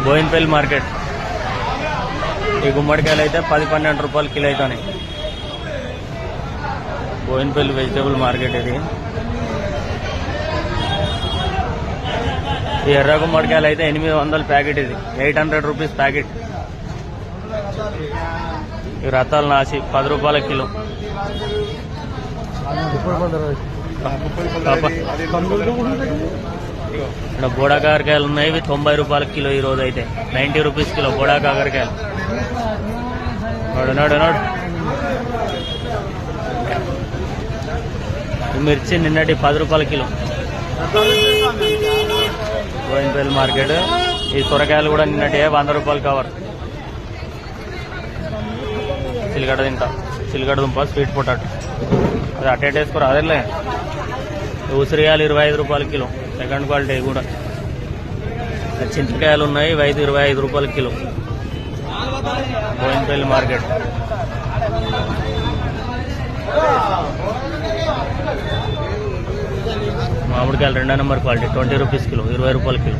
Boinpally market. ఈ గుమ్మడికాయలు అయితే 10-12 రూపాయలు కిలో అవుతాయి. బోయిన్పల్లి వెజిటేబుల్ మార్కెట్ ఇది. ఈ ఎర్ర గుమ్మడికాయలు అయితే 800 ప్యాకెట్, ఇది 800 రూపీస్ ప్యాకెట్. ఈ రతాల నాసి 10 రూపాయల కిలో. ఇక్కడ బోడా కాకరకాయలు ఉన్నాయి, ఇవి 90 రూపాయల కిలో. ఈ రోజు అయితే 90 రూపీస్ కిలో బోడా కాకరకాయలు. నడు నడు. మిర్చి నిన్నటి 10 రూపాయల కిలో. బోయిన్పల్లి మార్కెట్. ఈ సొరకాయలు కూడా నిన్నటి 100 రూపాయలు కవర్. చిలగడ తింటా, చిలగడ దుంప, స్వీట్ పొటాటో, అది అటేట్ వేసుకోరు అదేలే. ఉసిరికాయలు 25 రూపాయల కిలో, సెకండ్ క్వాలిటీ కూడా. చింతకాయలు ఉన్నాయి, 25 రూపాయల కిలో. బోయిన్పల్లి మార్కెట్. మామిడికాయలు 2వ నెంబర్ క్వాలిటీ 20 రూపీస్ కిలో, 20 రూపాయల కిలో.